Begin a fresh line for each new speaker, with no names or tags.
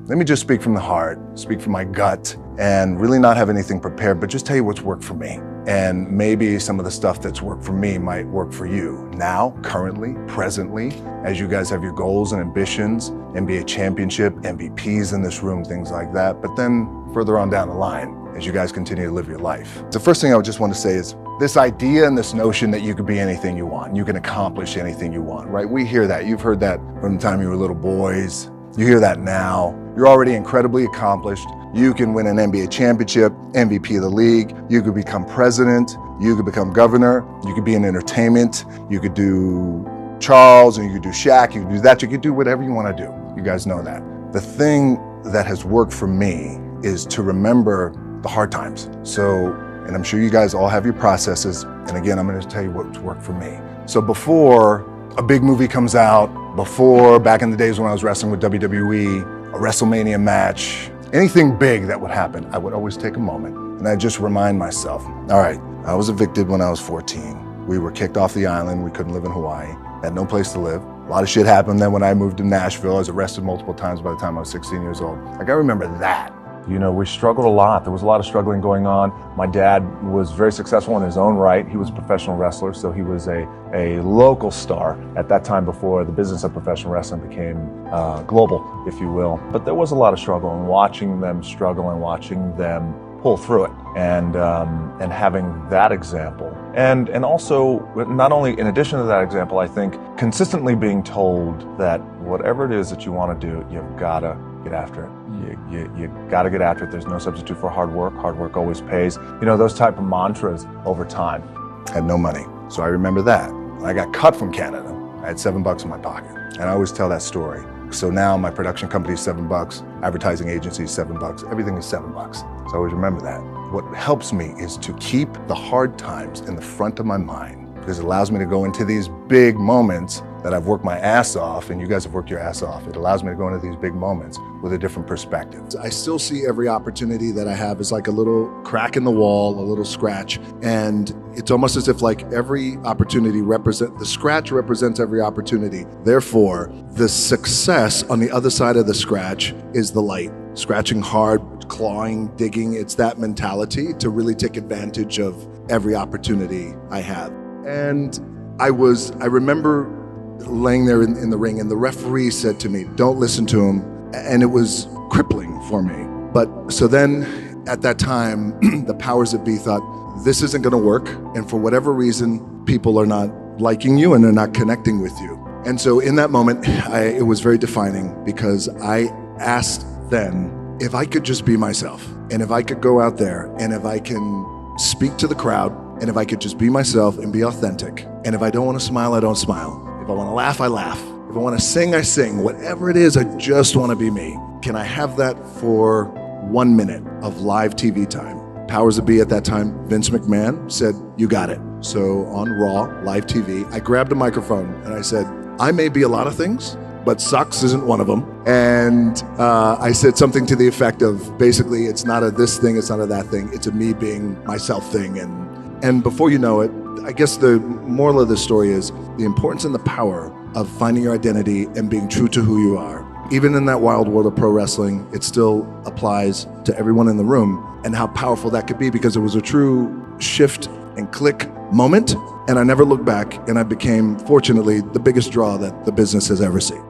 Let me just speak from the heart, speak from my gut, and really not have anything prepared, but just tell you what's worked for me. And maybe some of the stuff that's worked for me might work for you now, currently, presently, as you guys have your goals and ambitions, NBA championship, MVPs in this room, things like that. But then further on down the line, as you guys continue to live your life. The first thing I would just want to say is this idea and this notion that you could be anything you want, you can accomplish anything you want, right? We hear that. You've heard that from the time you were little boys. You hear that now. You're already incredibly accomplished. You can win an NBA championship, MVP of the league. You could become president. You could become governor. You could be in entertainment. You could do Charles, and you could do Shaq. You could do that. You could do whatever you want to do. You guys know that. The thing that has worked for me is to remember the hard times. So, and I'm sure you guys all have your processes. And again, I'm going to tell you what's worked for me. So before a big movie comes out, before back in the days when I was wrestling with WWE, a WrestleMania match, anything big that would happen, I would always take a moment and I'd just remind myself, all right, I was evicted when I was 14. We were kicked off the island. We couldn't live in Hawaii, had no place to live. A lot of shit happened then when I moved to Nashville. I was arrested multiple times by the time I was 16 years old. Like, I remember that.
You know, we struggled a lot. There was a lot of struggling going on. My dad was very successful in his own right. He was a professional wrestler, so he was a local star at that time before the business of professional wrestling became global, if you will. But there was a lot of struggle, and watching them struggle and watching them pull through it, and having that example. And also, not only in addition to that example, I think consistently being told that whatever it is that you want to do, you've got to get after it. You got to get after it. There's no substitute for hard work. Hard work always pays. You know, those type of mantras over time.
I had no money, so I remember that. When I got cut from Canada, I had $7 in my pocket. And I always tell that story. So now my production company is $7, advertising agency is $7, everything is $7. So I always remember that. What helps me is to keep the hard times in the front of my mind, because it allows me to go into these big moments that I've worked my ass off, and you guys have worked your ass off. It allows me to go into these big moments with a different perspective. I still see every opportunity that I have as like a little crack in the wall, a little scratch. And it's almost as if like every opportunity the scratch represents every opportunity. Therefore, the success on the other side of the scratch is the light. Scratching hard, clawing, digging, it's that mentality to really take advantage of every opportunity I have. And I remember laying there in the ring, and the referee said to me, don't listen to him. And it was crippling for me. But so then at that time, the powers that be thought, this isn't gonna work. And for whatever reason, people are not liking you and they're not connecting with you. And so in that moment, it was very defining, because I asked then if I could just be myself, and if I could go out there, and if I can speak to the crowd, and if I could just be myself and be authentic. And if I don't want to smile, I don't smile. If I want to laugh, I laugh. If I want to sing, I sing. Whatever it is, I just want to be me. Can I have that for 1 minute of live TV time? Powers that be at that time, Vince McMahon said, you got it. So on Raw, live TV, I grabbed a microphone and I said, I may be a lot of things, but sucks isn't one of them. And I said something to the effect of, basically, it's not a this thing, it's not a that thing, it's a me being myself thing. And before you know it, I guess the moral of the story is the importance and the power of finding your identity and being true to who you are. Even in that wild world of pro wrestling, it still applies to everyone in the room, and how powerful that could be, because it was a true shift and click moment. And I never looked back, and I became, fortunately, the biggest draw that the business has ever seen.